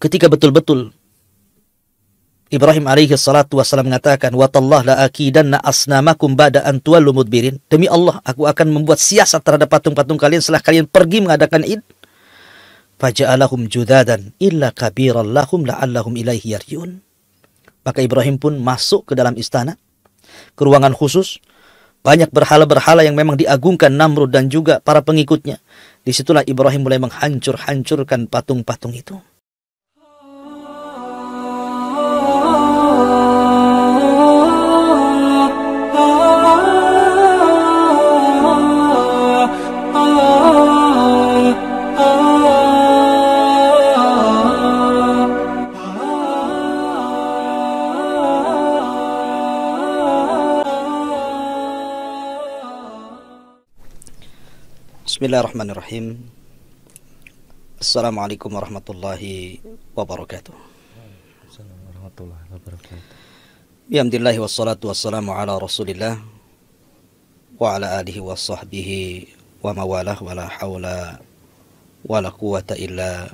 ketika betul-betul Ibrahim alaihi salatu wassalam mengatakan, "Wa tallah la akidanna asnamakum ba'da an tuwallu mudbirin." Demi Allah, aku akan membuat siasat terhadap patung-patung kalian setelah kalian pergi mengadakan Id. Faja'alahum judadan illa kabiran lahum la'allahum ilaihi yarji'un. Maka Ibrahim pun masuk ke dalam istana, ke ruangan khusus. Banyak berhala-berhala yang memang diagungkan Namrud dan juga para pengikutnya. Disitulah Ibrahim mulai menghancur-hancurkan patung-patung itu. Bismillahirrahmanirrahim. Assalamualaikum warahmatullahi wabarakatuh. Assalamualaikum warahmatullahi wabarakatuh. Bihamdillahi wassalatu wassalamu ala rasulillah wa ala alihi wa sahbihi wa mawalah wa la hawla wa la quwata illa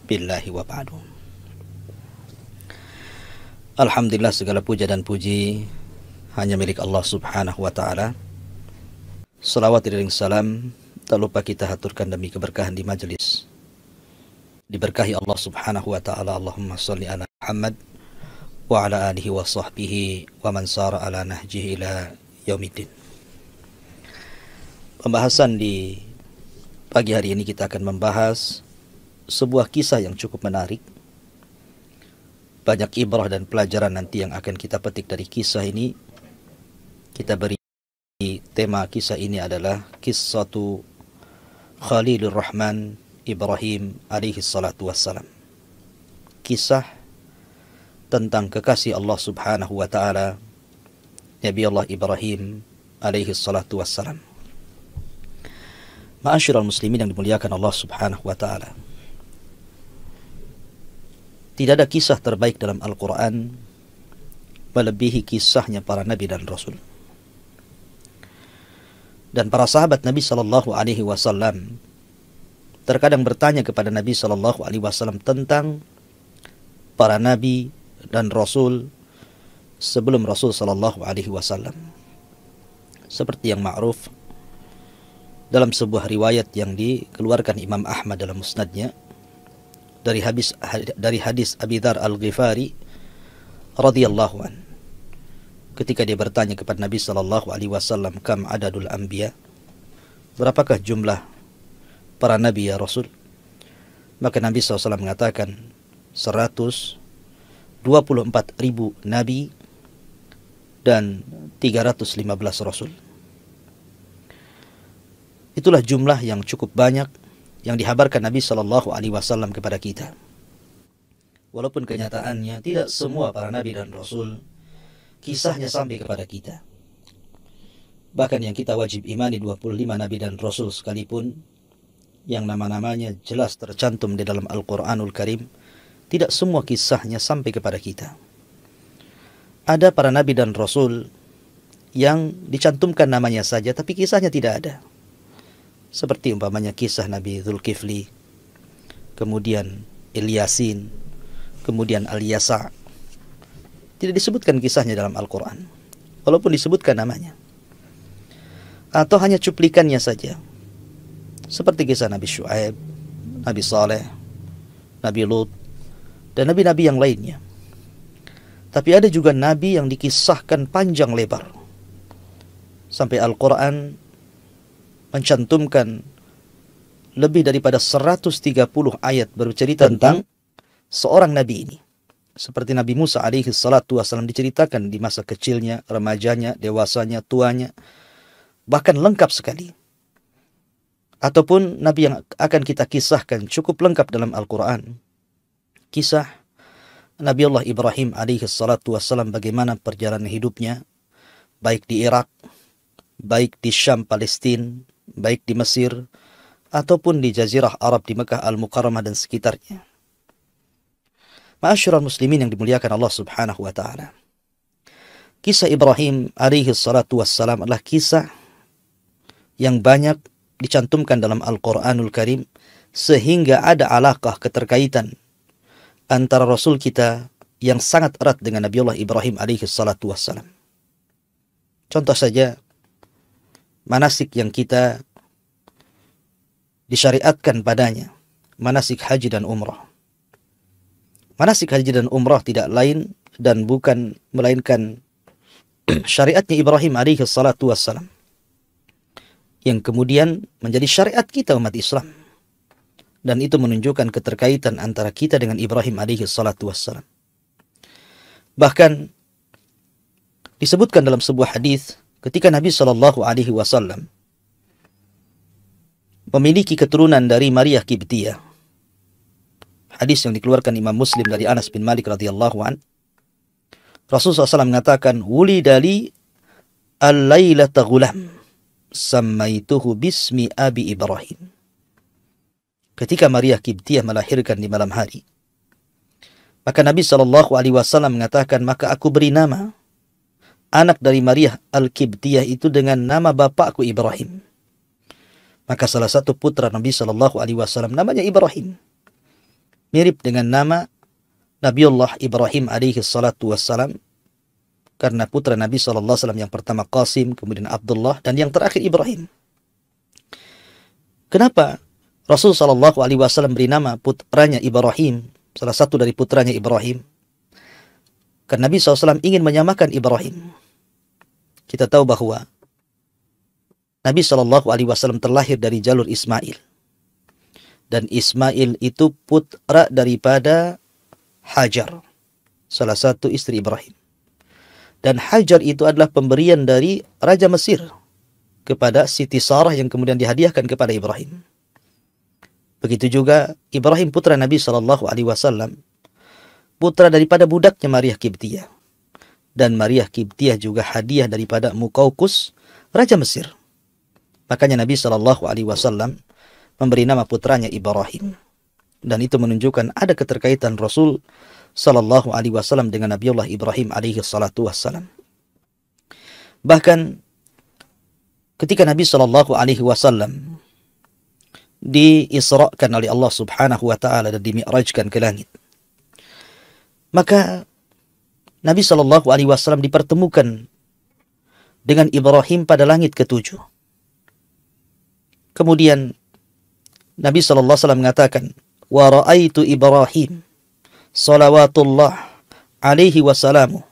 billahi wa ba'du. Alhamdulillah, segala puja dan puji hanya milik Allah subhanahu wa ta'ala. Salawat dan salam tak lupa kita haturkan demi keberkahan di majelis. Diberkahi Allah subhanahu wa ta'ala. Allahumma salli ala Muhammad wa ala alihi wa sahbihi wa man sara ala nahjihi ila yaumiddin. Pembahasan di pagi hari ini kita akan membahas sebuah kisah yang cukup menarik. Banyak ibrah dan pelajaran nanti yang akan kita petik dari kisah ini. Kita beri tema kisah ini adalah Qissatu Khalilur Rahman Ibrahim alaihi salatu wassalam. Kisah tentang kekasih Allah subhanahu wa ta'ala, Nabi Allah Ibrahim alaihi salatu wassalam. Ma'asyiral muslimin yang dimuliakan Allah subhanahu wa ta'ala, tidak ada kisah terbaik dalam Al-Quran melebihi kisahnya para nabi dan rasul. Dan para sahabat Nabi Sallallahu Alaihi Wasallam terkadang bertanya kepada Nabi Sallallahu Alaihi Wasallam tentang para nabi dan rasul sebelum Rasul Sallallahu Alaihi Wasallam. Seperti yang ma'ruf dalam sebuah riwayat yang dikeluarkan Imam Ahmad dalam musnadnya dari hadis Abi Dzar Al-Ghifari radhiyallahu an. Ketika dia bertanya kepada Nabi Sallallahu Alaihi Wasallam, kam adadul anbiya, berapakah jumlah para nabi ya Rasul? Maka Nabi SAW mengatakan 124.000 nabi dan 315 rasul. Itulah jumlah yang cukup banyak yang dihabarkan Nabi Sallallahu Alaihi Wasallam kepada kita. Walaupun kenyataannya tidak semua para nabi dan rasul kisahnya sampai kepada kita. Bahkan yang kita wajib imani 25 nabi dan rasul sekalipun, yang nama-namanya jelas tercantum di dalam Al-Quranul Karim, tidak semua kisahnya sampai kepada kita. Ada para nabi dan rasul yang dicantumkan namanya saja, tapi kisahnya tidak ada. Seperti umpamanya kisah Nabi Dzulkifli, kemudian Ilyasin, kemudian Al-Yasa'. Tidak disebutkan kisahnya dalam Al-Quran, walaupun disebutkan namanya. Atau hanya cuplikannya saja. Seperti kisah Nabi Syuaib, Nabi Saleh, Nabi Lut, dan nabi-nabi yang lainnya. Tapi ada juga nabi yang dikisahkan panjang lebar. Sampai Al-Quran mencantumkan lebih daripada 130 ayat bercerita tentang seorang nabi ini. Seperti Nabi Musa alaihi salatu wassalam diceritakan di masa kecilnya, remajanya, dewasanya, tuanya. Bahkan lengkap sekali. Ataupun Nabi yang akan kita kisahkan cukup lengkap dalam Al-Quran. Kisah Nabi Allah Ibrahim alaihi salatu wassalam, bagaimana perjalanan hidupnya, baik di Irak, baik di Syam, Palestina, baik di Mesir, ataupun di Jazirah Arab di Mekah Al-Mukarramah dan sekitarnya. Ma'asyiral muslimin yang dimuliakan Allah subhanahu wa ta'ala. Kisah Ibrahim alaihi salatu wassalam adalah kisah yang banyak dicantumkan dalam Al-Quranul Karim, sehingga ada alaqah, keterkaitan antara Rasul kita yang sangat erat dengan Nabiullah Ibrahim alaihi salatu wassalam. Contoh saja, manasik yang kita disyariatkan padanya, manasik haji dan umrah. Manasik haji dan umrah tidak lain dan bukan melainkan syariatnya Ibrahim alaihi salatu wassalam, yang kemudian menjadi syariat kita umat Islam. Dan itu menunjukkan keterkaitan antara kita dengan Ibrahim alaihi salatu wassalam. Bahkan disebutkan dalam sebuah hadis ketika Nabi Shallallahu alaihi wasallam memiliki keturunan dari Maria Kibtiyah. Hadis yang dikeluarkan Imam Muslim dari Anas bin Malik radhiyallahu an. Rasulullah SAW mengatakan, "Wulidali al-lailata ghulam, sammaituhu bismi Abi Ibrahim." Ketika Maria Kibtiyah melahirkan di malam hari, maka Nabi Shallallahu alaihi wasallam mengatakan, maka aku beri nama anak dari Maria Al-Kibtiyah itu dengan nama bapakku Ibrahim. Maka salah satu putra Nabi Shallallahu alaihi wasallam namanya Ibrahim, mirip dengan nama Nabiullah Ibrahim alaihi salatu wassalam, karena putra Nabi Shallallahu alaihi wasallam yang pertama Qasim, kemudian Abdullah, dan yang terakhir Ibrahim. Kenapa Rasul Shallallahu alaihi wasallam beri nama putranya Ibrahim, salah satu dari putranya Ibrahim? Karena Nabi SAW ingin menyamakan Ibrahim. Kita tahu bahwa Nabi Shallallahu alaihi wasallam terlahir dari jalur Ismail. Dan Ismail itu putra daripada Hajar, salah satu istri Ibrahim. Dan Hajar itu adalah pemberian dari Raja Mesir kepada Siti Sarah yang kemudian dihadiahkan kepada Ibrahim. Begitu juga Ibrahim putra Nabi Shallallahu alaihi wasallam, putra daripada budaknya Maria Kibtiyah. Dan Maria Kibtiyah juga hadiah daripada Muqawqis, Raja Mesir. Makanya Nabi Shallallahu alaihi wasallam memberi nama putranya Ibrahim. Dan itu menunjukkan ada keterkaitan Rasul Sallallahu alaihi wasallam dengan Nabiullah Ibrahim alaihi salatu wassalam. Bahkan ketika Nabi Sallallahu alaihi wasallam diisrakan oleh Allah Subhanahu wa taala dan dimi'rajkan ke langit, maka Nabi Sallallahu alaihi wasallam dipertemukan dengan Ibrahim pada langit ketujuh. Kemudian Nabi Sallallahu alaihi wasallam mengatakan, "Wa ra'aitu Ibrahim salawatullah alaihi wasalamu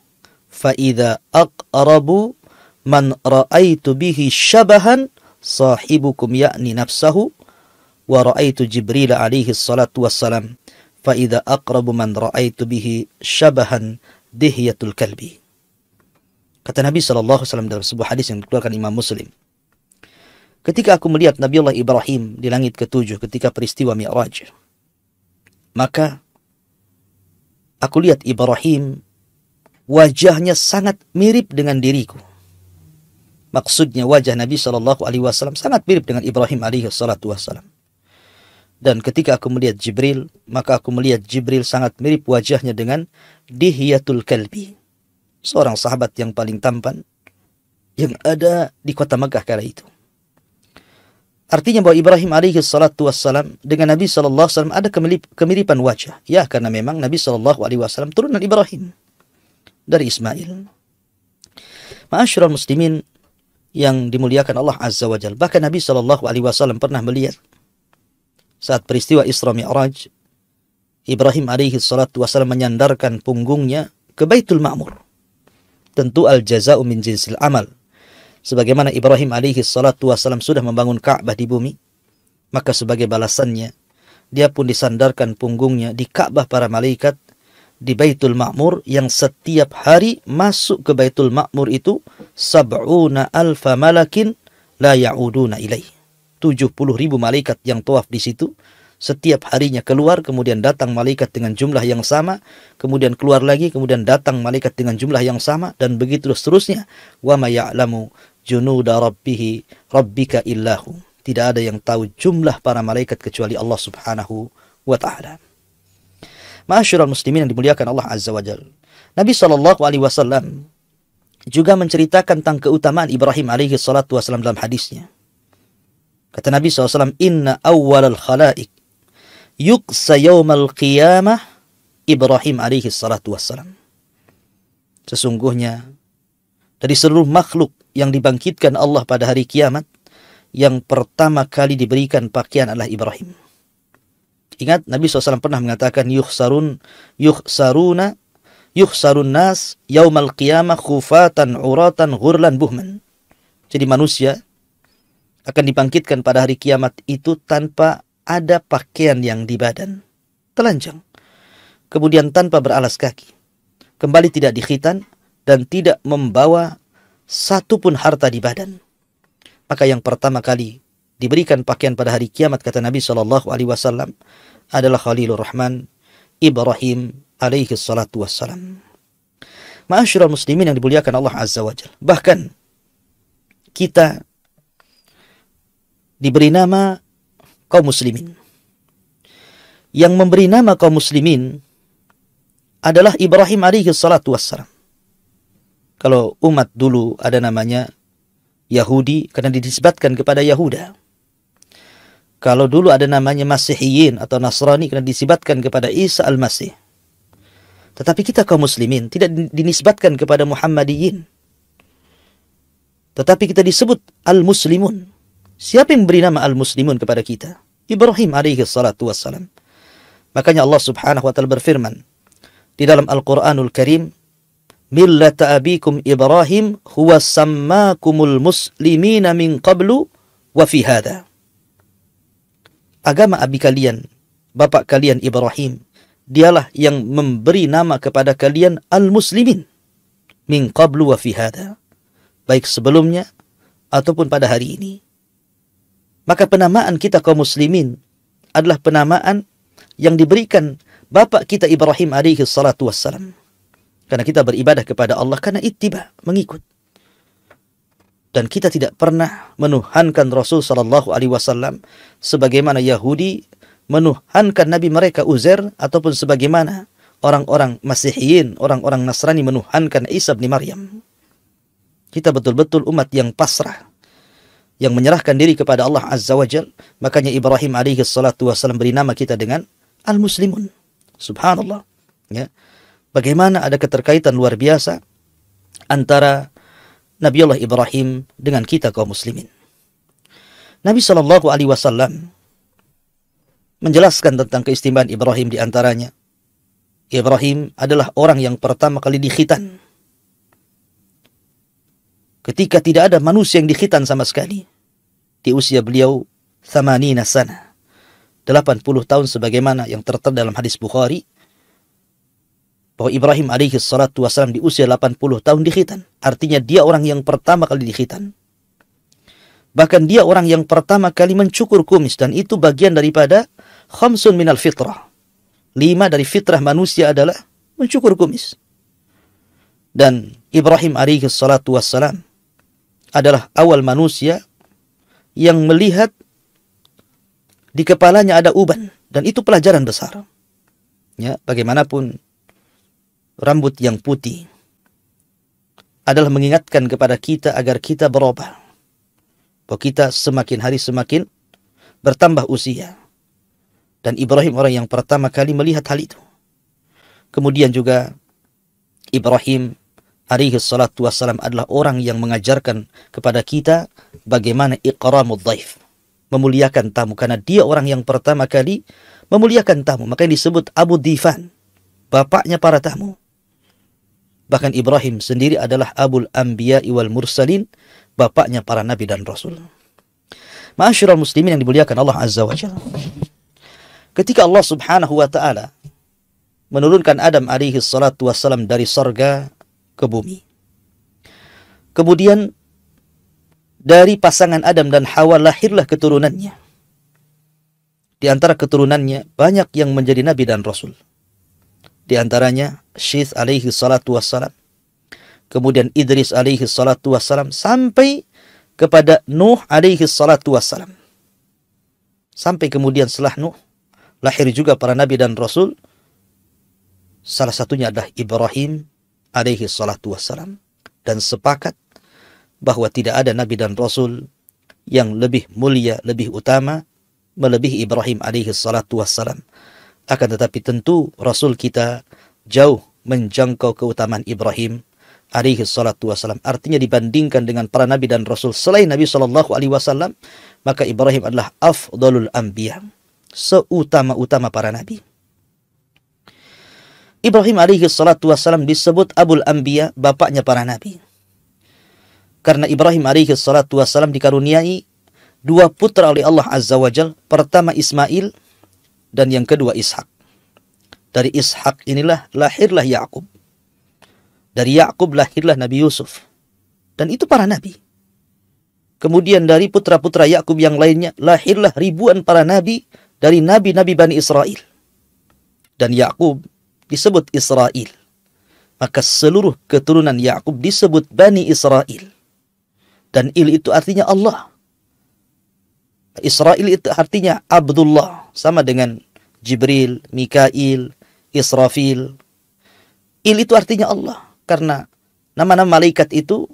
fa idza aqrabu man ra'aitu bihi syabahan sahibukum yakni nafsahu wa ra'aitu Jibril alaihi salatu wassalam fa idza aqrabu man ra'aitu bihi syabahan dihyatul kalbi." Kata Nabi sallallahu alaihi wasallam dalam sebuah hadis yang dikeluarkan Imam Muslim, ketika aku melihat Nabiullah Ibrahim di langit ketujuh ketika peristiwa Mi'raj, maka aku lihat Ibrahim wajahnya sangat mirip dengan diriku. Maksudnya wajah Nabi sallallahu alaihi wasallam sangat mirip dengan Ibrahim alaihi salatu wassalam. Dan ketika aku melihat Jibril, maka aku melihat Jibril sangat mirip wajahnya dengan Dihyatul Kalbi, seorang sahabat yang paling tampan yang ada di kota Makkah kala itu. Artinya bahwa Ibrahim alaihi salatu wassalam dengan Nabi sallallahu alaihi wasallam ada kemiripan wajah. Ya, karena memang Nabi sallallahu alaihi wasallam turunan Ibrahim dari Ismail. Ma'asyiral muslimin yang dimuliakan Allah Azza wa Jalla, bahkan Nabi sallallahu alaihi wasallam pernah melihat saat peristiwa Isra Mi'raj, Ibrahim alaihi salatu wassalam menyandarkan punggungnya ke Baitul Ma'mur. Tentu al-jaza'u min jinsil amal. Sebagaimana Ibrahim alaihi salatu wassalam sudah membangun Ka'bah di bumi, maka sebagai balasannya, dia pun disandarkan punggungnya di Ka'bah para malaikat di Baitul Ma'mur, yang setiap hari masuk ke Baitul Ma'mur itu 70 alfa malakin la ya'uduna ilaih. 70.000 malaikat yang tawaf di situ. Setiap harinya keluar, kemudian datang malaikat dengan jumlah yang sama, kemudian keluar lagi, kemudian datang malaikat dengan jumlah yang sama, dan begitu seterusnya. Wa ma ya'lamu junuda rabbika illahu. Tidak ada yang tahu jumlah para malaikat kecuali Allah Subhanahu wa ta'ala. Ma'asyiral muslimin yang dimuliakan Allah Azza wa Jalla, Nabi sallallahu alaihi wasallam juga menceritakan tentang keutamaan Ibrahim alaihi salatu wasallam dalam hadisnya. Kata Nabi SAW, "Inna awwalal khalaik yuqsa yawmal qiyamah Ibrahim alaihi salatu wassalam. Sesungguhnya dari seluruh makhluk yang dibangkitkan Allah pada hari kiamat, yang pertama kali diberikan pakaian adalah Ibrahim. Ingat, Nabi SAW pernah mengatakan, yukhsarun nas yaumal qiyamah khufatan uratan ghurlan buhman. Jadi manusia akan dibangkitkan pada hari kiamat itu tanpa ada pakaian yang di badan, telanjang, kemudian tanpa beralas kaki, kembali tidak dikhitan, dan tidak membawa satupun harta di badan. Maka yang pertama kali diberikan pakaian pada hari kiamat, kata Nabi SAW, adalah Khalilur Rahman, Ibrahim alaihi salatu wassalam. Ma'asyiral muslimin yang dimuliakan Allah Azza wa Jalla. Bahkan kita diberi nama kaum muslimin. Yang memberi nama kaum muslimin adalah Ibrahim alaihi salatu wassalam. Kalau umat dulu ada namanya Yahudi karena dinisbatkan kepada Yahuda. Kalau dulu ada namanya Masihiyin atau Nasrani karena dinisbatkan kepada Isa al-Masih. Tetapi kita kaum muslimin tidak dinisbatkan kepada Muhammadiyin. Tetapi kita disebut al-muslimun. Siapa yang beri nama al-muslimun kepada kita? Ibrahim alaihi salatu wassalam. Makanya Allah subhanahu wa ta'ala berfirman di dalam Al-Quranul Karim, millata abikum Ibrahim huwa sammakumul muslimina min qablu wa fi hadha. Agama abi kalian, bapak kalian Ibrahim, dialah yang memberi nama kepada kalian al-muslimin min qablu wa fi hadha, baik sebelumnya ataupun pada hari ini. Maka penamaan kita kaum muslimin adalah penamaan yang diberikan bapak kita Ibrahim alaihi salatu wassalam. Karena kita beribadah kepada Allah karena ittiba, mengikut. Dan kita tidak pernah menuhankan Rasul sallallahu alaihi wasallam sebagaimana Yahudi menuhankan nabi mereka Uzair, ataupun sebagaimana orang-orang Masihiyin, orang-orang Nasrani menuhankan Isa bin Maryam. Kita betul-betul umat yang pasrah, yang menyerahkan diri kepada Allah Azza wa Jal. Makanya Ibrahim alaihi salatu wassalam beri nama kita dengan al-muslimun. Subhanallah. Ya. Bagaimana ada keterkaitan luar biasa antara Nabiullah Ibrahim dengan kita kaum muslimin. Nabi SAW menjelaskan tentang keistimewaan Ibrahim, di antaranya Ibrahim adalah orang yang pertama kali dikhitan. Ketika tidak ada manusia yang dikhitan sama sekali. Di usia beliau 80 sana, 80 tahun, sebagaimana yang tertera dalam hadis Bukhari, bahwa Ibrahim alaihi salatu wassalam di usia 80 tahun dikhitan. Artinya dia orang yang pertama kali dikhitan. Bahkan dia orang yang pertama kali mencukur kumis, dan itu bagian daripada khamsun minal fitrah. 5 dari fitrah manusia adalah mencukur kumis. Dan Ibrahim alaihi salatu wassalam adalah awal manusia yang melihat di kepalanya ada uban, dan itu pelajaran besar. Ya, bagaimanapun rambut yang putih adalah mengingatkan kepada kita agar kita berubah. Bahwa kita semakin hari semakin bertambah usia. Dan Ibrahim orang yang pertama kali melihat hal itu. Kemudian juga Ibrahim alaihi salatu wassalam adalah orang yang mengajarkan kepada kita bagaimana iqramud dhaif, memuliakan tamu. Karena dia orang yang pertama kali memuliakan tamu. Makanya disebut Abu Dhifan, bapaknya para tamu. Bahkan Ibrahim sendiri adalah Abul Anbiya wal Mursalin, bapaknya para nabi dan rasul. Ma'asyiral muslimin yang dimuliakan Allah Azza wa Jalla. Ketika Allah Subhanahu wa taala menurunkan Adam alaihi salatu wassalam dari surga ke bumi, kemudian dari pasangan Adam dan Hawa lahirlah keturunannya. Di antara keturunannya banyak yang menjadi nabi dan rasul. Di antaranya Syith alaihi salatu wassalam, kemudian Idris alaihi salatu wassalam, sampai kepada Nuh alaihi salatu wassalam. Sampai kemudian setelah Nuh lahir juga para nabi dan rasul. Salah satunya adalah Ibrahim alaihi salatu wassalam. Dan sepakat bahwa tidak ada nabi dan rasul yang lebih mulia, lebih utama melebihi Ibrahim alaihi salatu wassalam. Akan tetapi tentu Rasul kita jauh menjangkau keutamaan Ibrahim alaihi salatu wassalam. Artinya dibandingkan dengan para nabi dan rasul selain Nabi sallallahu alaihi wasallam, maka Ibrahim adalah afdalul anbiya, seutama-utama para nabi. Ibrahim alaihi salatu wassalam disebut Abul Anbiya, bapaknya para nabi. Karena Ibrahim alaihi salatu wassalam dikaruniai dua putra oleh Allah Azza wa Jal. Pertama Ismail dan yang kedua Ishak. Dari Ishak inilah lahirlah Yakub. Dari Yakub lahirlah Nabi Yusuf. Dan itu para nabi. Kemudian dari putra-putra Yakub yang lainnya lahirlah ribuan para nabi dari nabi-nabi Bani Israel. Dan Yakub disebut Israel. Maka seluruh keturunan Yakub disebut Bani Israel. Dan itu artinya Allah. Israel itu artinya Abdullah. Sama dengan Jibril, Mikail, Israfil. Itu artinya Allah. Karena nama-nama malaikat itu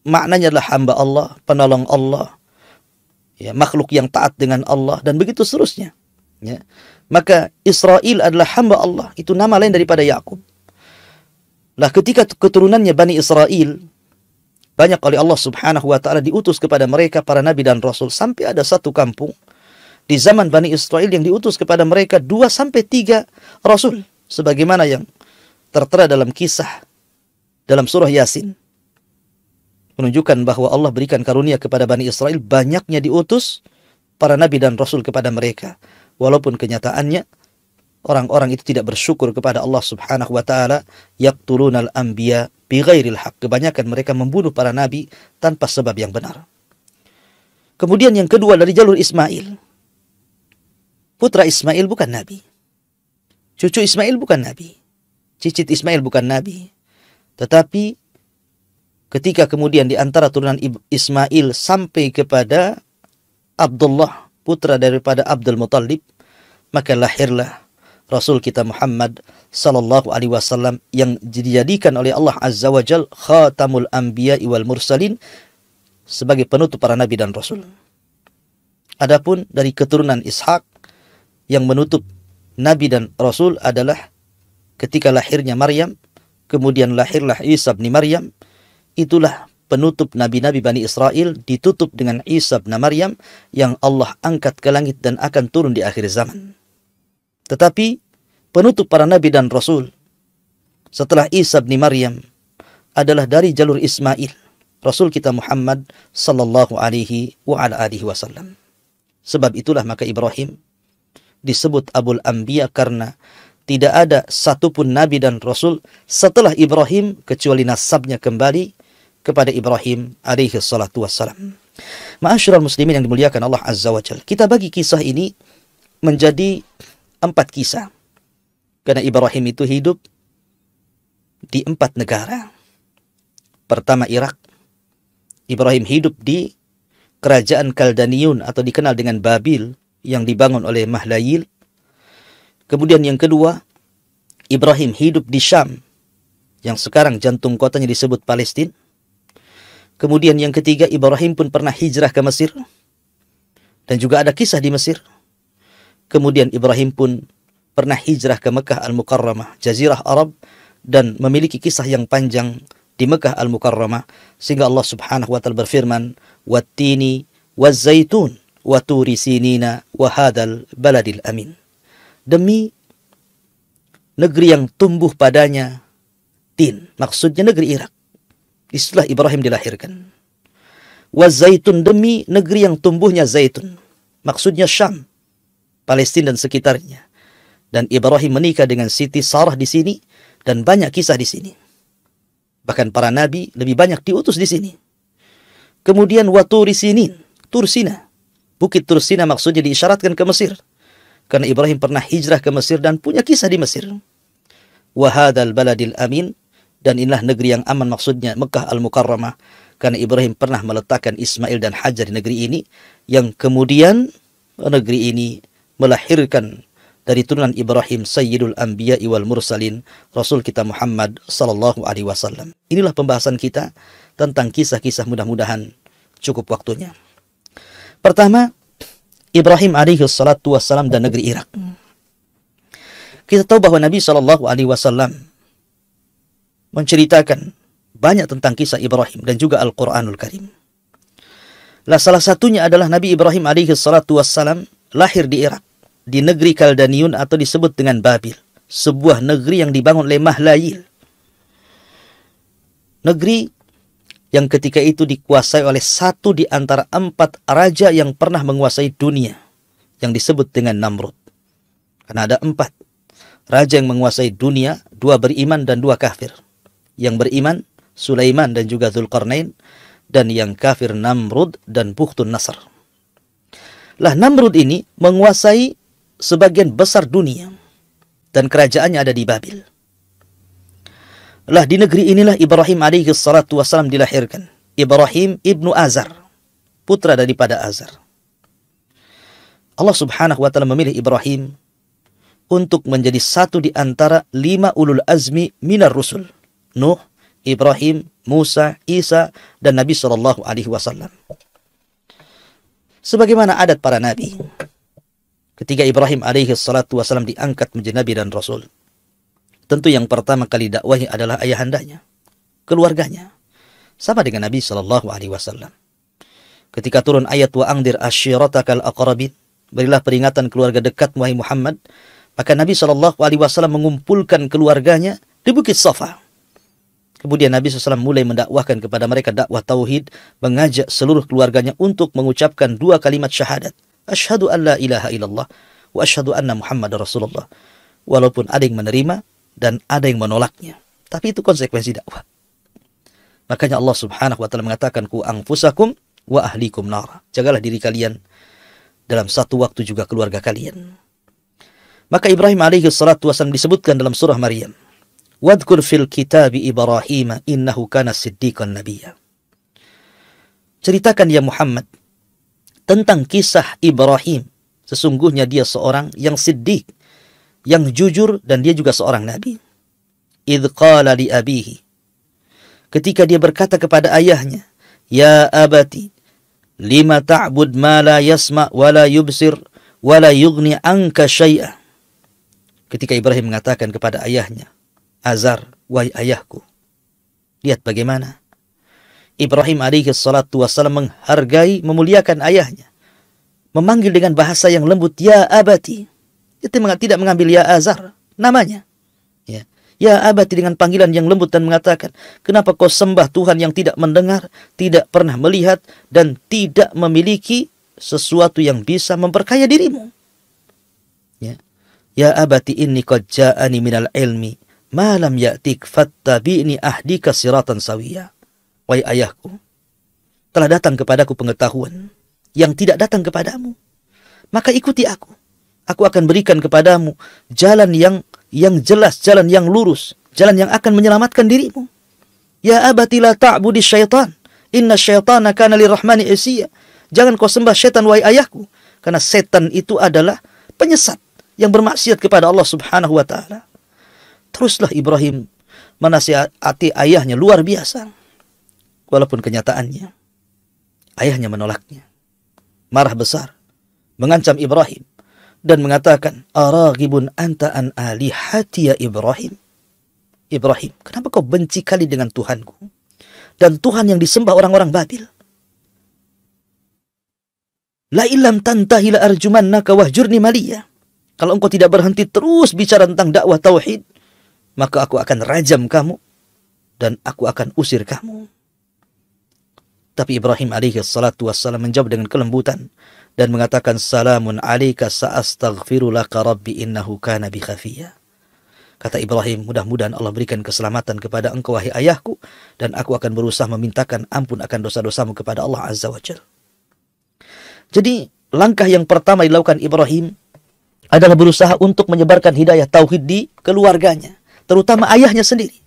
maknanya adalah hamba Allah, penolong Allah, ya, makhluk yang taat dengan Allah, dan begitu seterusnya. Ya. Maka Israel adalah hamba Allah. Itu nama lain daripada Yakub. Lah ketika keturunannya Bani Israel banyak oleh Allah Subhanahu wa ta'ala diutus kepada mereka para nabi dan rasul. Sampai ada satu kampung di zaman Bani Israel yang diutus kepada mereka 2-3 rasul. Sebagaimana yang tertera dalam kisah dalam surah Yasin. Menunjukkan bahwa Allah berikan karunia kepada Bani Israel, banyaknya diutus para nabi dan rasul kepada mereka. Walaupun kenyataannya orang-orang itu tidak bersyukur kepada Allah Subhanahu wa ta'ala. Yaqtulunal anbiya bighairil haq. Kebanyakan mereka membunuh para nabi tanpa sebab yang benar. Kemudian yang kedua dari jalur Ismail. Putra Ismail bukan nabi. Cucu Ismail bukan nabi. Cicit Ismail bukan nabi. Tetapi ketika kemudian di antara turunan Ismail sampai kepada Abdullah, putra daripada Abdul Muttalib, maka lahirlah Rasul kita Muhammad sallallahu alaihi wasallam yang dijadikan oleh Allah Azza wa Jal khatamul anbiya wal mursalin, sebagai penutup para nabi dan rasul. Adapun dari keturunan Ishak yang menutup nabi dan rasul adalah ketika lahirnya Maryam, kemudian lahirlah Isa bin Maryam. Itulah penutup nabi-nabi Bani Israel, ditutup dengan Isa bin Maryam yang Allah angkat ke langit dan akan turun di akhir zaman. Tetapi penutup para nabi dan rasul setelah Isa bin Maryam adalah dari jalur Ismail, Rasul kita Muhammad sallallahu alaihi wa ala alihi wasallam. Sebab itulah maka Ibrahim disebut Abul Anbiya, karena tidak ada satupun nabi dan rasul setelah Ibrahim kecuali nasabnya kembali kepada Ibrahim alaihi salatu wassalam. Ma'asyiral muslimin yang dimuliakan Allah Azza wa Jalla, kita bagi kisah ini menjadi 4 kisah. Karena Ibrahim itu hidup di 4 negara. Pertama Irak. Ibrahim hidup di kerajaan Kaldaniun atau dikenal dengan Babil yang dibangun oleh Mahlayil. Kemudian yang kedua, Ibrahim hidup di Syam yang sekarang jantung kotanya disebut Palestina. Kemudian yang ketiga, Ibrahim pun pernah hijrah ke Mesir dan juga ada kisah di Mesir. Kemudian Ibrahim pun pernah hijrah ke Mekah Al-Mukarramah, Jazirah Arab, dan memiliki kisah yang panjang di Mekah Al-Mukarramah, sehingga Allah Subhanahu wa ta'ala berfirman, "Wattini waz-zaitun wa turi sinina wa hadzal baladil amin." Demi negeri yang tumbuh padanya tin, maksudnya negeri Irak. Disitulah Ibrahim dilahirkan. Waz-zaitun, demi negeri yang tumbuhnya zaitun, maksudnya Syam, Palestina dan sekitarnya. Dan Ibrahim menikah dengan Siti Sarah di sini, dan banyak kisah di sini. Bahkan para nabi lebih banyak diutus di sini. Kemudian waturi sinin, Tursina. Bukit Tursina maksudnya diisyaratkan ke Mesir. Karena Ibrahim pernah hijrah ke Mesir dan punya kisah di Mesir. Wahadal baladil amin, dan inilah negeri yang aman, maksudnya Mekah Al-Mukarramah. Karena Ibrahim pernah meletakkan Ismail dan Hajar di negeri ini, yang kemudian negeri ini melahirkan dari turunan Ibrahim Sayyidul Anbiya wal Mursalin, Rasul kita Muhammad sallallahu alaihi wasallam. Inilah pembahasan kita tentang kisah-kisah, mudah-mudahan cukup waktunya. Pertama, Ibrahim alaihi salatu wassalam dan negeri Irak. Kita tahu bahwa Nabi Shallallahu Alaihi Wasallam menceritakan banyak tentang kisah Ibrahim dan juga Al-Quranul Karim. Lah salah satunya adalah Nabi Ibrahim alaihi salatu wassalam lahir di Irak, di negeri Kaldaniun atau disebut dengan Babil, sebuah negeri yang dibangun oleh Mahlayil. Negeri yang ketika itu dikuasai oleh satu di antara 4 raja yang pernah menguasai dunia, yang disebut dengan Namrud. Karena ada 4 raja yang menguasai dunia, 2 beriman dan 2 kafir. Yang beriman Sulaiman dan juga Dzulqarnain, dan yang kafir Namrud dan Bukhtun Nasr. Lah Namrud ini menguasai sebagian besar dunia dan kerajaannya ada di Babil. Lah di negeri inilah Ibrahim alaihi salatu wassalam dilahirkan. Ibrahim ibnu Azar, putra daripada Azar. Allah subhanahu wa ta'ala memilih Ibrahim untuk menjadi satu di antara 5 ulul azmi minar rusul. Nuh, Ibrahim, Musa, Isa, dan Nabi Shallallahu Alaihi Wasallam. Sebagaimana adat para nabi, ketika Ibrahim alaihi salatu wasallam diangkat menjadi nabi dan rasul, tentu yang pertama kali dakwahi adalah ayahandanya, keluarganya. Sama dengan Nabi Shallallahu Alaihi Wasallam. Ketika turun ayat wa angdir ashiratakal aqrabin, berilah peringatan keluarga dekat wahai Muhammad, maka Nabi Shallallahu Alaihi Wasallam mengumpulkan keluarganya di Bukit Safa. Kemudian Nabi SAW mulai mendakwahkan kepada mereka dakwah tauhid, mengajak seluruh keluarganya untuk mengucapkan 2 kalimat syahadat. Asyhadu an la ilaha illallah wa asyhadu anna Muhammad Rasulullah. Walaupun ada yang menerima dan ada yang menolaknya, tapi itu konsekuensi dakwah. Makanya Allah Subhanahu wa taala mengatakan ku anfusakum wa ahlikum nara. Jagalah diri kalian dalam satu waktu juga keluarga kalian. Maka Ibrahim alaihi salatu wasallam disebutkan dalam surah Maryam. Wadhkur fil kitabi Ibrahim innahu kana siddiqan nabiyya. Ceritakan ya Muhammad tentang kisah Ibrahim. Sesungguhnya dia seorang yang siddiq, yang jujur, dan dia juga seorang nabi. Idh qala li abihi. Ketika dia berkata kepada ayahnya, ya abati, lima ta'bud ma la yasma' wa la yubsir wa la yughni anka syai'a. Ketika Ibrahim mengatakan kepada ayahnya, Azar, wahai ayahku. Lihat bagaimana Ibrahim alaihi salatu wassalam menghargai, memuliakan ayahnya. Memanggil dengan bahasa yang lembut, ya abati. Dia tidak mengambil ya Azar, namanya. Ya abati dengan panggilan yang lembut dan mengatakan, kenapa kau sembah Tuhan yang tidak mendengar, tidak pernah melihat, dan tidak memiliki sesuatu yang bisa memperkaya dirimu. Ya abati inni qad ja'ani minal ilmi malam ya'tik fattabi'ni ahdika siratan sawiyya. Wahai ayahku, telah datang kepadaku pengetahuan yang tidak datang kepadamu. Maka ikuti aku. Aku akan berikan kepadamu jalan yang jelas, jalan yang lurus, jalan yang akan menyelamatkan dirimu. Ya abati la ta'budi syaitan. Inna syaitana kana lirrahmani isiyya. Jangan kau sembah syaitan wahai ayahku, karena setan itu adalah penyesat yang bermaksiat kepada Allah Subhanahu wa taala. Teruslah Ibrahim menasihati ayahnya luar biasa. Walaupun kenyataannya ayahnya menolaknya. Marah besar, mengancam Ibrahim dan mengatakan, "Araghibun anta an alihati ya Ibrahim?" Ibrahim, kenapa kau benci kali dengan Tuhanku dan Tuhan yang disembah orang-orang Babil? La illam tantahi la arjumannaka wahjurni maliyya. Kalau engkau tidak berhenti terus bicara tentang dakwah tauhid, maka aku akan rajam kamu dan aku akan usir kamu. Tapi Ibrahim alaihi salatu wassalam menjawab dengan kelembutan dan mengatakan, salamun alaika sa'astaghfiru laka rabbi innahu kana bi khafiyya. Kata Ibrahim, mudah-mudahan Allah berikan keselamatan kepada engkau wahai ayahku, dan aku akan berusaha memintakan ampun akan dosa-dosamu kepada Allah Azza wa Jalla. Jadi langkah yang pertama dilakukan Ibrahim adalah berusaha untuk menyebarkan hidayah tauhid di keluarganya, terutama ayahnya sendiri.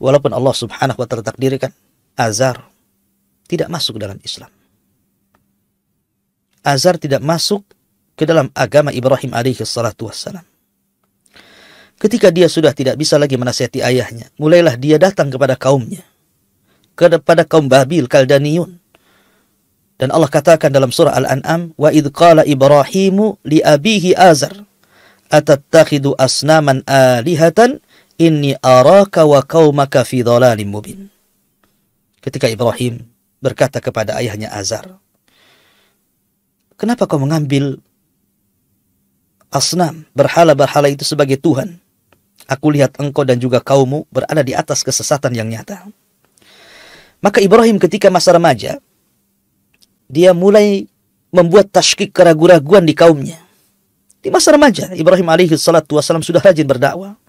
Walaupun Allah Subhanahu wa taala takdirkan Azar tidak masuk dalam Islam. Azar tidak masuk ke dalam agama Ibrahim alaihi salatu wassalam. Ketika dia sudah tidak bisa lagi menasihati ayahnya, mulailah dia datang kepada kaumnya, kepada kaum Babil Kaldaniun. Dan Allah katakan dalam surah Al-An'am, wa idh qala Ibrahimu li abihi Azar atattakhidu asnaman alihatan inni araka wa qaumaka fi dhalalim mubin. Ketika Ibrahim berkata kepada ayahnya Azar, kenapa kau mengambil asnam, berhala-berhala itu sebagai Tuhan? Aku lihat engkau dan juga kaummu berada di atas kesesatan yang nyata. Maka Ibrahim ketika masa remaja, dia mulai membuat tasykik keraguan-raguan di kaumnya. Di masa remaja, Ibrahim alaihi salatu wassalam sudah rajin berdakwah.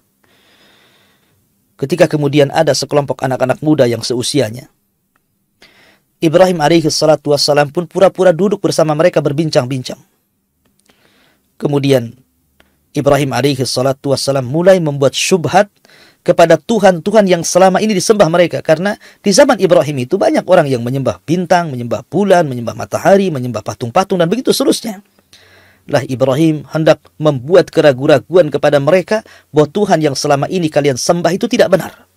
Ketika kemudian ada sekelompok anak-anak muda yang seusianya, Ibrahim alaihi salatu wassalam pun pura-pura duduk bersama mereka berbincang-bincang. Kemudian Ibrahim alaihi salatu wassalam mulai membuat syubhat kepada Tuhan-Tuhan yang selama ini disembah mereka. Karena di zaman Ibrahim itu banyak orang yang menyembah bintang, menyembah bulan, menyembah matahari, menyembah patung-patung, dan begitu seterusnya. Lah Ibrahim hendak membuat keraguan-raguan kepada mereka bahwa Tuhan yang selama ini kalian sembah itu tidak benar.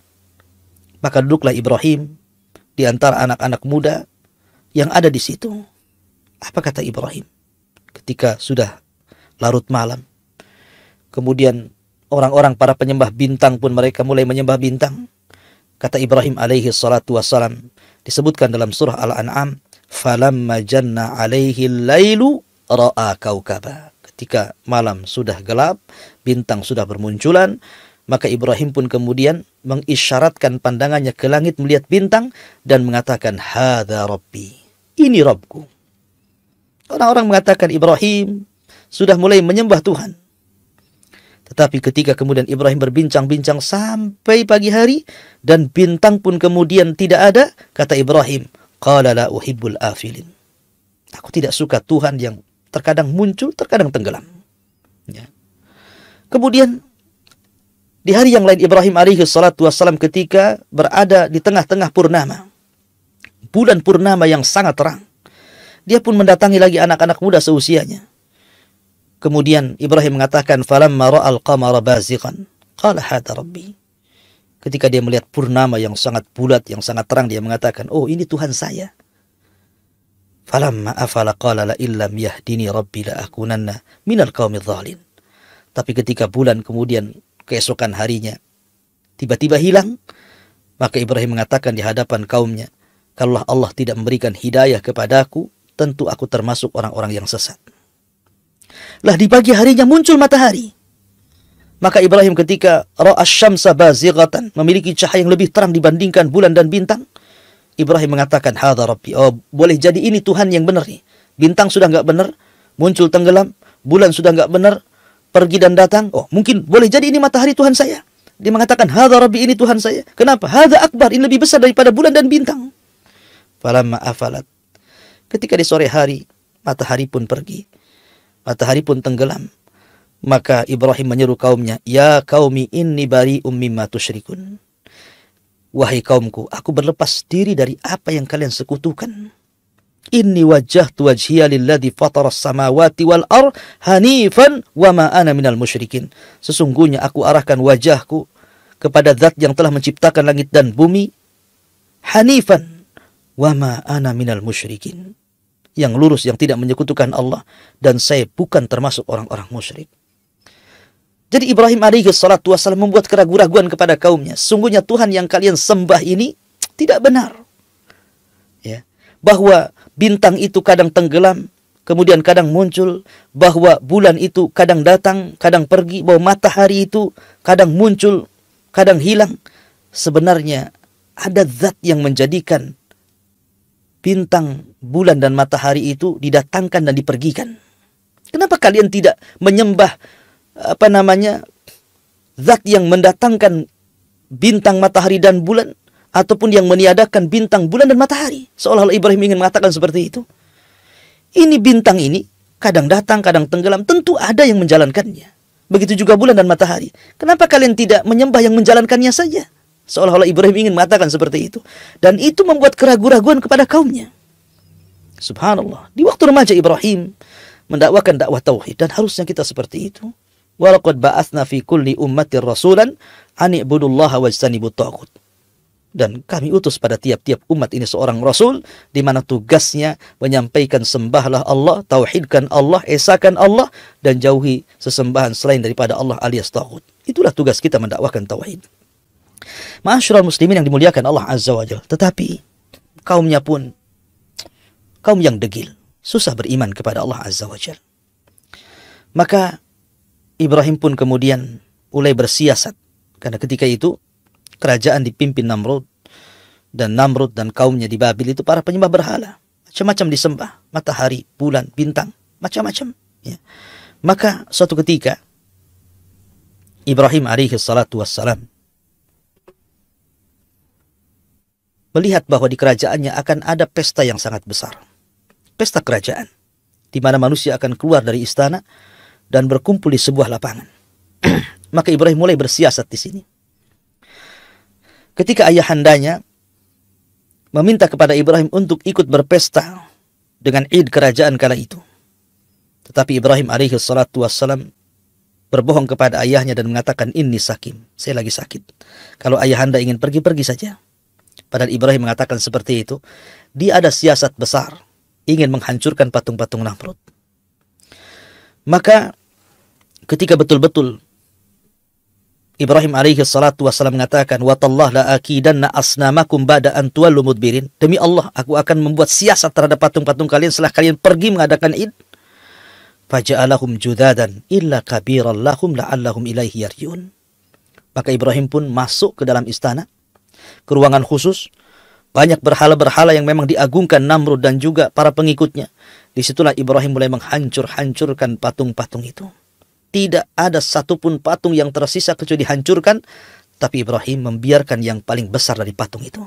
Maka duduklah Ibrahim di antara anak-anak muda yang ada di situ. Apa kata Ibrahim ketika sudah larut malam? Kemudian orang-orang para penyembah bintang pun mereka mulai menyembah bintang. Kata Ibrahim alaihi salatu wassalam, disebutkan dalam surah Al-An'am, falamma janna alaihi lailu ra'a kaukaba. Ketika malam sudah gelap, bintang sudah bermunculan, maka Ibrahim pun kemudian mengisyaratkan pandangannya ke langit melihat bintang dan mengatakan, hadza rabbi, ini Rabbku. Orang-orang mengatakan Ibrahim sudah mulai menyembah Tuhan. Tetapi ketika kemudian Ibrahim berbincang-bincang sampai pagi hari dan bintang pun kemudian tidak ada, kata Ibrahim, qala la uhibbul afilin. Aku tidak suka Tuhan yang terkadang muncul, terkadang tenggelam. Ya. Kemudian di hari yang lain Ibrahim alaihi salatu wassalam ketika berada di tengah-tengah purnama, bulan purnama yang sangat terang, dia pun mendatangi lagi anak-anak muda seusianya. Kemudian Ibrahim mengatakan, falamma ra'al qamara bazighan qala hadza rabbi. Ketika dia melihat purnama yang sangat bulat, yang sangat terang, dia mengatakan, oh ini Tuhan saya. Falamma afala qala la illam yahdini rabbi la akunanna minal qaumidh dhalin. Tapi ketika bulan kemudian keesokan harinya tiba-tiba hilang, maka Ibrahim mengatakan di hadapan kaumnya, kalau Allah tidak memberikan hidayah kepadaku, tentu aku termasuk orang-orang yang sesat. Lah di pagi harinya muncul matahari. Maka Ibrahim ketika ra'a syamsa bazighatan, memiliki cahaya yang lebih terang dibandingkan bulan dan bintang, Ibrahim mengatakan, hadza rabbi. Oh, boleh jadi ini Tuhan yang benar nih. Bintang sudah enggak benar, muncul tenggelam, bulan sudah enggak benar, pergi dan datang. Oh, mungkin boleh jadi ini matahari Tuhan saya. Dia mengatakan, hadza rabbi, ini Tuhan saya. Kenapa? Hadza akbar, ini lebih besar daripada bulan dan bintang. Falamma afalat. Ketika di sore hari, matahari pun pergi. Matahari pun tenggelam. Maka Ibrahim menyeru kaumnya, ya qaumi inni bari'um mimma tusyrikun. Wahai kaumku, aku berlepas diri dari apa yang kalian sekutukan. Inni wajjahtu wajhiya lilladzi fataras samawati wal ard hanifan wa ma ana minal musyrikin. Sesungguhnya aku arahkan wajahku kepada zat yang telah menciptakan langit dan bumi, hanifan wa ma ana minal musyrikin. Yang lurus, yang tidak menyekutukan Allah, dan saya bukan termasuk orang-orang musyrik. Jadi Ibrahim alaihi salatu wassalam membuat keraguan-raguan kepada kaumnya. Sungguhnya Tuhan yang kalian sembah ini tidak benar. Ya. Bahwa bintang itu kadang tenggelam, kemudian kadang muncul. Bahwa bulan itu kadang datang, kadang pergi. Bahwa matahari itu kadang muncul, kadang hilang. Sebenarnya ada zat yang menjadikan bintang, bulan, dan matahari itu didatangkan dan dipergikan. Kenapa kalian tidak menyembah zat yang mendatangkan bintang, matahari, dan bulan, ataupun yang meniadakan bintang, bulan, dan matahari? Seolah-olah Ibrahim ingin mengatakan seperti itu. Ini bintang ini kadang datang, kadang tenggelam, tentu ada yang menjalankannya. Begitu juga bulan dan matahari. Kenapa kalian tidak menyembah yang menjalankannya saja? Seolah-olah Ibrahim ingin mengatakan seperti itu. Dan itu membuat keraguan-raguan kepada kaumnya. Subhanallah. Di waktu remaja Ibrahim mendakwakan dakwah tauhid, dan harusnya kita seperti itu. Walaqad ba'atsna fi kulli ummatin rasulan an i'budullaha wajtanibut taghut. Dan kami utus pada tiap-tiap umat ini seorang Rasul, di mana tugasnya menyampaikan sembahlah Allah, tauhidkan Allah, esakan Allah, dan jauhi sesembahan selain daripada Allah alias taghut. Itulah tugas kita mendakwahkan tauhid. Ma'asyiral muslimin yang dimuliakan Allah Azza wa Jalla. Tetapi kaumnya pun kaum yang degil, susah beriman kepada Allah Azza wa Jalla. Maka Ibrahim pun kemudian mulai bersiasat, karena ketika itu kerajaan dipimpin Namrud, dan Namrud dan kaumnya di Babil itu para penyembah berhala, macam-macam disembah, matahari, bulan, bintang, macam-macam. Ya. Maka suatu ketika Ibrahim alaihi salatu wassalam melihat bahwa di kerajaannya akan ada pesta yang sangat besar, pesta kerajaan, di mana manusia akan keluar dari istana dan berkumpul di sebuah lapangan. Maka Ibrahim mulai bersiasat di sini. Ketika ayahandanya meminta kepada Ibrahim untuk ikut berpesta dengan Id kerajaan kala itu. Tetapi Ibrahim alaihi salatu wassalam berbohong kepada ayahnya dan mengatakan, "Inni sakim, saya lagi sakit. Kalau ayahanda ingin pergi saja." Padahal Ibrahim mengatakan seperti itu. Dia ada siasat besar, ingin menghancurkan patung-patung Namrud. Maka ketika betul-betul Ibrahim alaihi salatu wassalam mengatakan, "Wa tallah la akidanna asnamakum ba'da an tuwallu mudbirin." Demi Allah, aku akan membuat siasat terhadap patung-patung kalian setelah kalian pergi mengadakan Id. Faja'alahum judadan illa kabiran lahum la'allahum ilaihi yarji'un. Maka Ibrahim pun masuk ke dalam istana, ke ruangan khusus. Banyak berhala-berhala yang memang diagungkan Namrud dan juga para pengikutnya. Disitulah Ibrahim mulai menghancurkan patung-patung itu. Tidak ada satupun patung yang tersisa kecuali dihancurkan. Tapi Ibrahim membiarkan yang paling besar dari patung itu.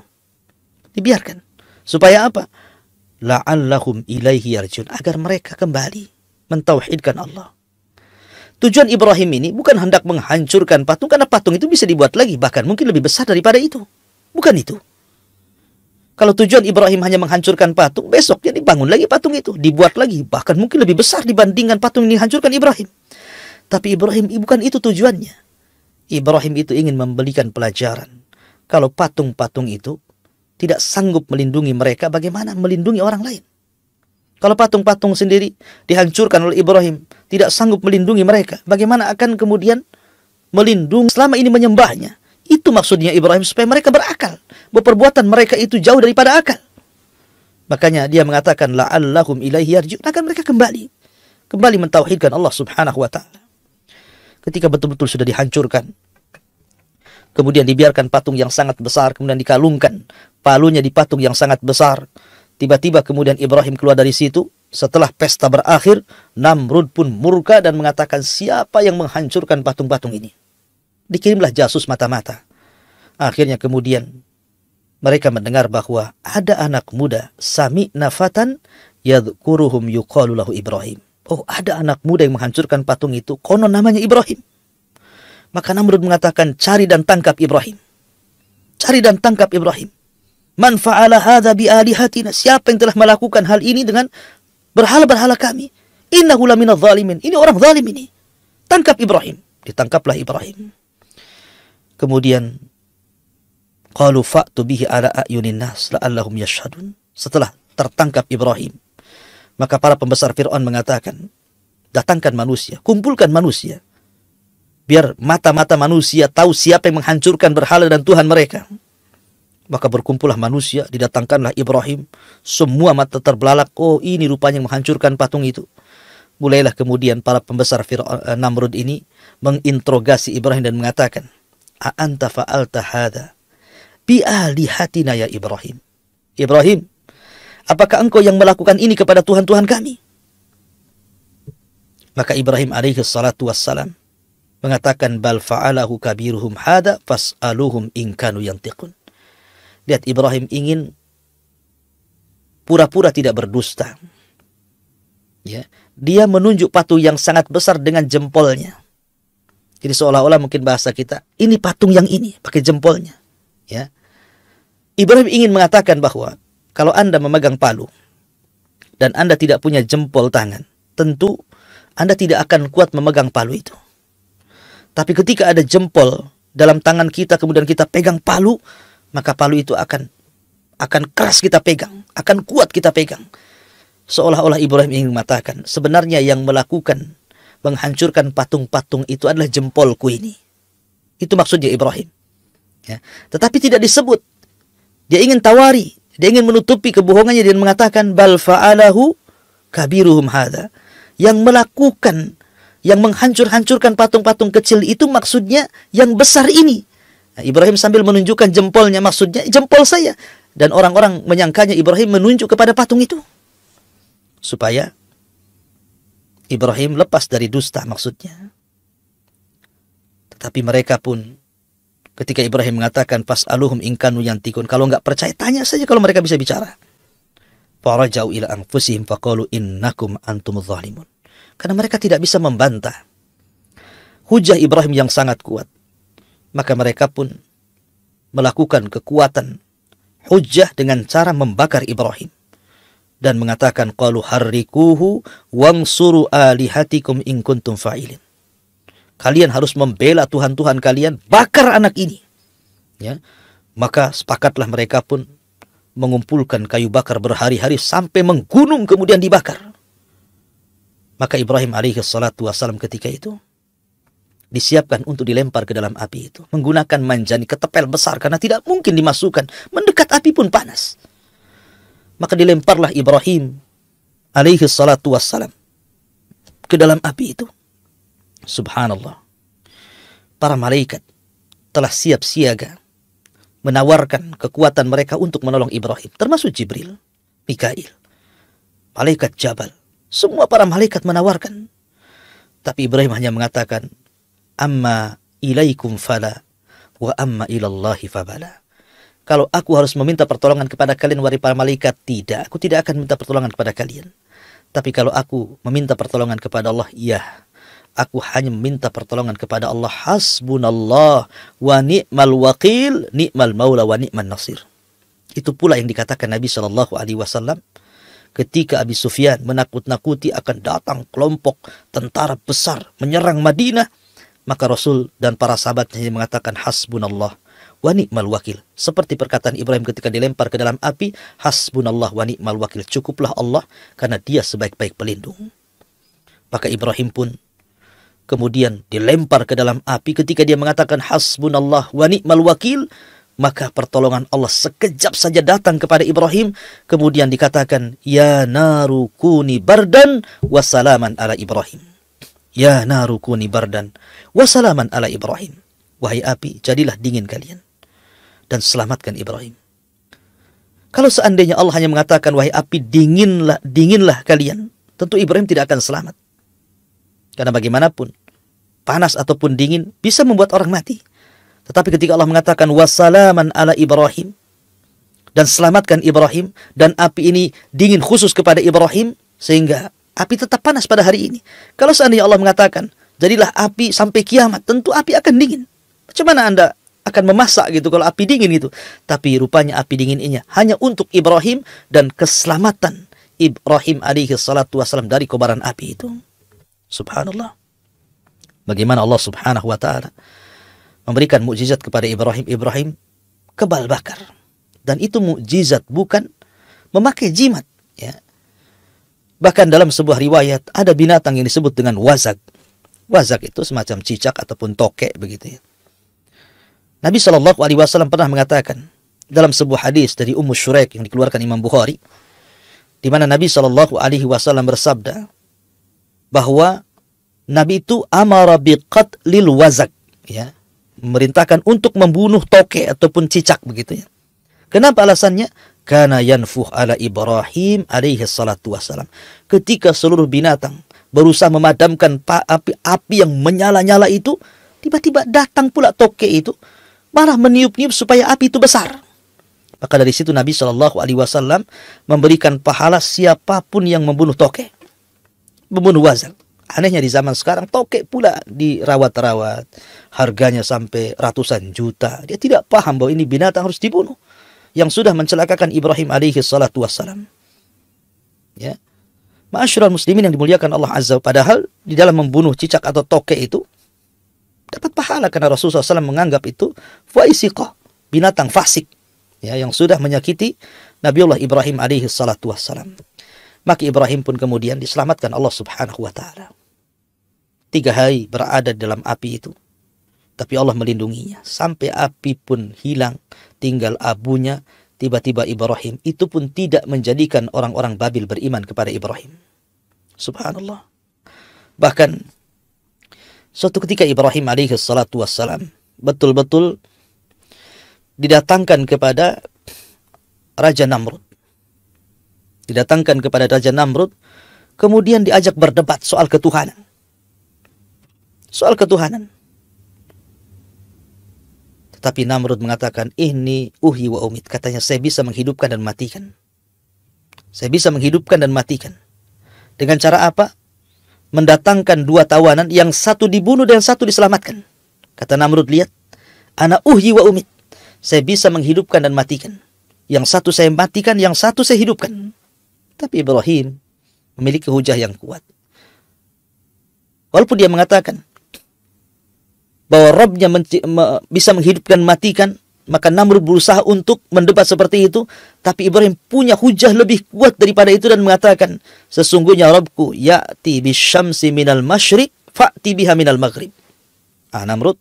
Dibiarkan. Supaya apa? La'allahum ilaihi yarji'un. Agar mereka kembali mentauhidkan Allah. Tujuan Ibrahim ini bukan hendak menghancurkan patung, karena patung itu bisa dibuat lagi. Bahkan mungkin lebih besar daripada itu. Bukan itu. Kalau tujuan Ibrahim hanya menghancurkan patung, besoknya dibangun lagi patung itu. Dibuat lagi. Bahkan mungkin lebih besar dibandingkan patung yang dihancurkan Ibrahim. Tapi Ibrahim bukan itu tujuannya. Ibrahim itu ingin memberikan pelajaran. Kalau patung-patung itu tidak sanggup melindungi mereka, bagaimana melindungi orang lain? Kalau patung-patung sendiri dihancurkan oleh Ibrahim, tidak sanggup melindungi mereka, bagaimana akan kemudian melindungi selama ini menyembahnya? Itu maksudnya Ibrahim, supaya mereka berakal. Bahwa perbuatan mereka itu jauh daripada akal. Makanya dia mengatakan, la'allahum ilaihi yarji'un, akan mereka kembali mentauhidkan Allah subhanahu wa ta'ala. Ketika betul-betul sudah dihancurkan, kemudian dibiarkan patung yang sangat besar, kemudian dikalungkan palunya di patung yang sangat besar. Tiba-tiba kemudian Ibrahim keluar dari situ. Setelah pesta berakhir, Namrud pun murka dan mengatakan, siapa yang menghancurkan patung-patung ini? Dikirimlah jasus mata-mata. Akhirnya kemudian mereka mendengar bahwa ada anak muda, sami'na fatan yadhkuruhum yuqalu lahu Ibrahim. Oh, ada anak muda yang menghancurkan patung itu, konon namanya Ibrahim. Maka Namrud mengatakan, cari dan tangkap Ibrahim. Cari dan tangkap Ibrahim. Man fa'ala hadza bi alihatina? Siapa yang telah melakukan hal ini dengan berhala-berhala kami? Innahu laminadh zalimin. Ini orang zalim ini. Tangkap Ibrahim. Ditangkaplah Ibrahim. Kemudian qalu fa'tu bihi ala a'yunin nas la'allahum yashhadun. Setelah tertangkap Ibrahim, maka para pembesar Fir'aun mengatakan, datangkan manusia, kumpulkan manusia, biar mata-mata manusia tahu siapa yang menghancurkan berhala dan Tuhan mereka. Maka berkumpullah manusia, didatangkanlah Ibrahim, semua mata terbelalak, oh ini rupanya yang menghancurkan patung itu. Mulailah kemudian para pembesar Fir'aun, Namrud ini menginterogasi Ibrahim dan mengatakan, a'anta fa'alta hadha bi alihatina ya Ibrahim. Ibrahim, apakah engkau yang melakukan ini kepada Tuhan-Tuhan kami? Maka Ibrahim alaihi salatu wassalam mengatakan, bal fa'alahu kabiruhum hada fas'aluhum in kanu yantiqun. Lihat, Ibrahim ingin pura-pura tidak berdusta. Ya, dia menunjuk patung yang sangat besar dengan jempolnya. Jadi seolah-olah mungkin bahasa kita, ini patung yang ini pakai jempolnya. Ya. Ibrahim ingin mengatakan bahwa kalau Anda memegang palu dan Anda tidak punya jempol tangan, tentu Anda tidak akan kuat memegang palu itu. Tapi ketika ada jempol dalam tangan kita, kemudian kita pegang palu, maka palu itu akan keras kita pegang, akan kuat kita pegang. Seolah-olah Ibrahim ingin mengatakan, sebenarnya yang melakukan menghancurkan patung-patung itu adalah jempolku ini. Itu maksudnya Ibrahim. Ya. Tetapi tidak disebut. Dia ingin tawari, dia ingin menutupi kebohongannya dan mengatakan bal fa'alahu kabiruhum hadza. Yang melakukan, yang menghancur-hancurkan patung-patung kecil itu maksudnya yang besar ini. Nah, Ibrahim sambil menunjukkan jempolnya, maksudnya jempol saya. Dan orang-orang menyangkanya Ibrahim menunjuk kepada patung itu. Supaya Ibrahim lepas dari dusta maksudnya. Tetapi mereka pun ketika Ibrahim mengatakan fas'aluhum in kanu yantikun, kalau enggak percaya tanya saja kalau mereka bisa bicara. Farajau ila anfusihim faqalu innakum antumudz zalimun. Karena mereka tidak bisa membantah hujah Ibrahim yang sangat kuat. Maka mereka pun melakukan kekuatan hujah dengan cara membakar Ibrahim. Dan mengatakan qalu harrikuhu wansuru alihatikum in kuntum fa'ilin. Kalian harus membela Tuhan-Tuhan kalian, bakar anak ini. Ya. Maka sepakatlah mereka pun mengumpulkan kayu bakar berhari-hari sampai menggunung kemudian dibakar. Maka Ibrahim alaihi salatu wassalam ketika itu disiapkan untuk dilempar ke dalam api itu. Menggunakan manjani ketepel besar karena tidak mungkin dimasukkan. Mendekat api pun panas. Maka dilemparlah Ibrahim alaihi salatu wassalam ke dalam api itu. Subhanallah. Para malaikat telah siap siaga menawarkan kekuatan mereka untuk menolong Ibrahim. Termasuk Jibril, Mikail, malaikat Jabal. Semua para malaikat menawarkan. Tapi Ibrahim hanya mengatakan, amma ilaikum fala wa amma ilallahi fabala. Kalau aku harus meminta pertolongan kepada kalian, wahai para malaikat, tidak. Aku tidak akan minta pertolongan kepada kalian. Tapi kalau aku meminta pertolongan kepada Allah, ya. Aku hanya meminta pertolongan kepada Allah. Hasbunallah wa ni'mal wakil, ni'mal maula wa ni'man nasir. Itu pula yang dikatakan Nabi SAW ketika Abi Sufyan menakut-nakuti akan datang kelompok tentara besar menyerang Madinah. Maka Rasul dan para sahabatnya mengatakan hasbunallah wa ni'mal wakil. Seperti perkataan Ibrahim ketika dilempar ke dalam api, hasbunallah wa ni'mal wakil. Cukuplah Allah karena dia sebaik-baik pelindung. Maka Ibrahim pun kemudian dilempar ke dalam api ketika dia mengatakan hasbunallah wa ni'mal wakil. Maka pertolongan Allah sekejap saja datang kepada Ibrahim. Kemudian dikatakan, ya naru kuni bardan wa salaman ala Ibrahim. Ya naru kuni bardan wa salaman ala Ibrahim. Wahai api, jadilah dingin kalian dan selamatkan Ibrahim. Kalau seandainya Allah hanya mengatakan, wahai api, dinginlah kalian, tentu Ibrahim tidak akan selamat. Karena bagaimanapun, panas ataupun dingin bisa membuat orang mati. Tetapi ketika Allah mengatakan wasalaman ala Ibrahim, dan selamatkan Ibrahim, dan api ini dingin khusus kepada Ibrahim, sehingga api tetap panas pada hari ini. Kalau seandainya Allah mengatakan jadilah api sampai kiamat, tentu api akan dingin. Macam mana Anda akan memasak gitu kalau api dingin itu? Tapi rupanya api dingin ini hanya untuk Ibrahim dan keselamatan Ibrahim alaihi salatu wassalam dari kobaran api itu. Subhanallah. Bagaimana Allah subhanahu wa ta'ala memberikan mukjizat kepada Ibrahim. Ibrahim kebal bakar. Dan itu mukjizat, bukan memakai jimat. Ya. Bahkan dalam sebuah riwayat ada binatang yang disebut dengan wazak. Wazak itu semacam cicak ataupun tokek begitu ya. Nabi SAW pernah mengatakan dalam sebuah hadis dari Ummu Shuraik yang dikeluarkan Imam Bukhari, di mana Nabi SAW bersabda bahwa Nabi itu amara biqatlil wazak, ya, memerintahkan untuk membunuh tokek ataupun cicak begitu ya. Kenapa alasannya? Kana yanfuh ala Ibrahim alaihi salatu wassalam. Ketika seluruh binatang berusaha memadamkan api yang menyala-nyala itu, tiba-tiba datang pula tokek itu malah meniup-niup supaya api itu besar. Maka dari situ Nabi SAW memberikan pahala siapapun yang membunuh tokek, membunuh wazak. Anehnya di zaman sekarang tokek pula dirawat-rawat, harganya sampai ratusan juta. Dia tidak paham bahwa ini binatang harus dibunuh, yang sudah mencelakakan Ibrahim alaihi salatu wassalam. Ya. Ma'asyiral muslimin yang dimuliakan Allah Azza, padahal di dalam membunuh cicak atau tokek itu dapat pahala karena Rasulullah SAW menganggap itu faisiqah, binatang fasik. ya, yang sudah menyakiti Nabiullah Ibrahim alaihi salatu wassalam. Maka Ibrahim pun kemudian diselamatkan Allah Subhanahu wa taala. 3 hari berada dalam api itu, tapi Allah melindunginya sampai api pun hilang, tinggal abunya. Tiba-tiba Ibrahim itu pun tidak menjadikan orang-orang Babil beriman kepada Ibrahim. Subhanallah. Bahkan suatu ketika Ibrahim alaihi salatu wassalam betul-betul didatangkan kepada Raja Namrud. Didatangkan kepada Raja Namrud, kemudian diajak berdebat soal ketuhanan. Soal ketuhanan. Tetapi Namrud mengatakan, ini uhyi wa umit. Katanya, saya bisa menghidupkan dan matikan. Saya bisa menghidupkan dan matikan. Dengan cara apa? Mendatangkan 2 tawanan, yang satu dibunuh dan yang satu diselamatkan. Kata Namrud, lihat, ana uhyi wa umit. Saya bisa menghidupkan dan matikan. Yang satu saya matikan, yang satu saya hidupkan. Tapi Ibrahim memiliki hujah yang kuat. Walaupun dia mengatakan bahwa Rabbnya bisa menghidupkan, matikan, maka Namrud berusaha untuk mendebat seperti itu. Tapi Ibrahim punya hujah lebih kuat daripada itu dan mengatakan, sesungguhnya Rabbku ya'ti bisyamsi minal masyriq fa'ti biha minal maghrib. Namrud,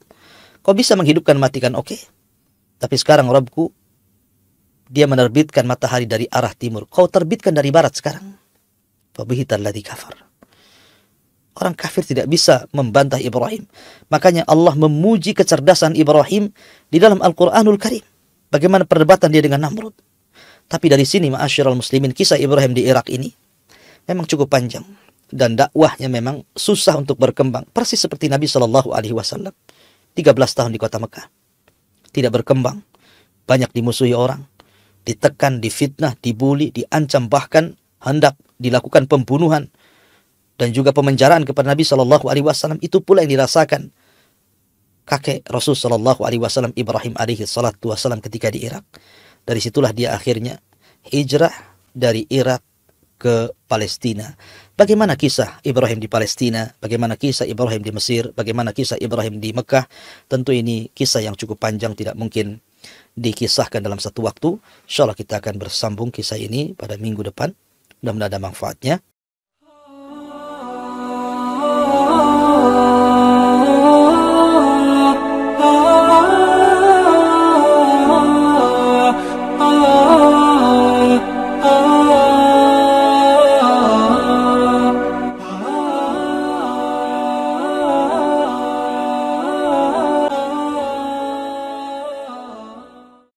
kau bisa menghidupkan, matikan, oke. Tapi sekarang Rabbku, dia menerbitkan matahari dari arah timur. Kau terbitkan dari barat sekarang. Fabihital ladzi kafar. Orang kafir tidak bisa membantah Ibrahim. Makanya Allah memuji kecerdasan Ibrahim di dalam Al-Quranul Karim. Bagaimana perdebatan dia dengan Namrud. Tapi dari sini, ma'asyiral muslimin, kisah Ibrahim di Irak ini memang cukup panjang. Dan dakwahnya memang susah untuk berkembang. Persis seperti Nabi SAW. 13 tahun di kota Mekah. Tidak berkembang. Banyak dimusuhi orang. Ditekan, difitnah, dibuli, diancam, bahkan hendak dilakukan pembunuhan dan juga pemenjaraan kepada Nabi SAW. Itu pula yang dirasakan kakek Rasul SAW, Ibrahim alaihi salatu wassalam, ketika di Irak. Dari situlah dia akhirnya hijrah dari Irak ke Palestina. Bagaimana kisah Ibrahim di Palestina, bagaimana kisah Ibrahim di Mesir, bagaimana kisah Ibrahim di Mekah. Tentu ini kisah yang cukup panjang, tidak mungkin dikisahkan dalam satu waktu. InsyaAllah kita akan bersambung kisah ini pada minggu depan. Mudah-mudahan ada manfaatnya.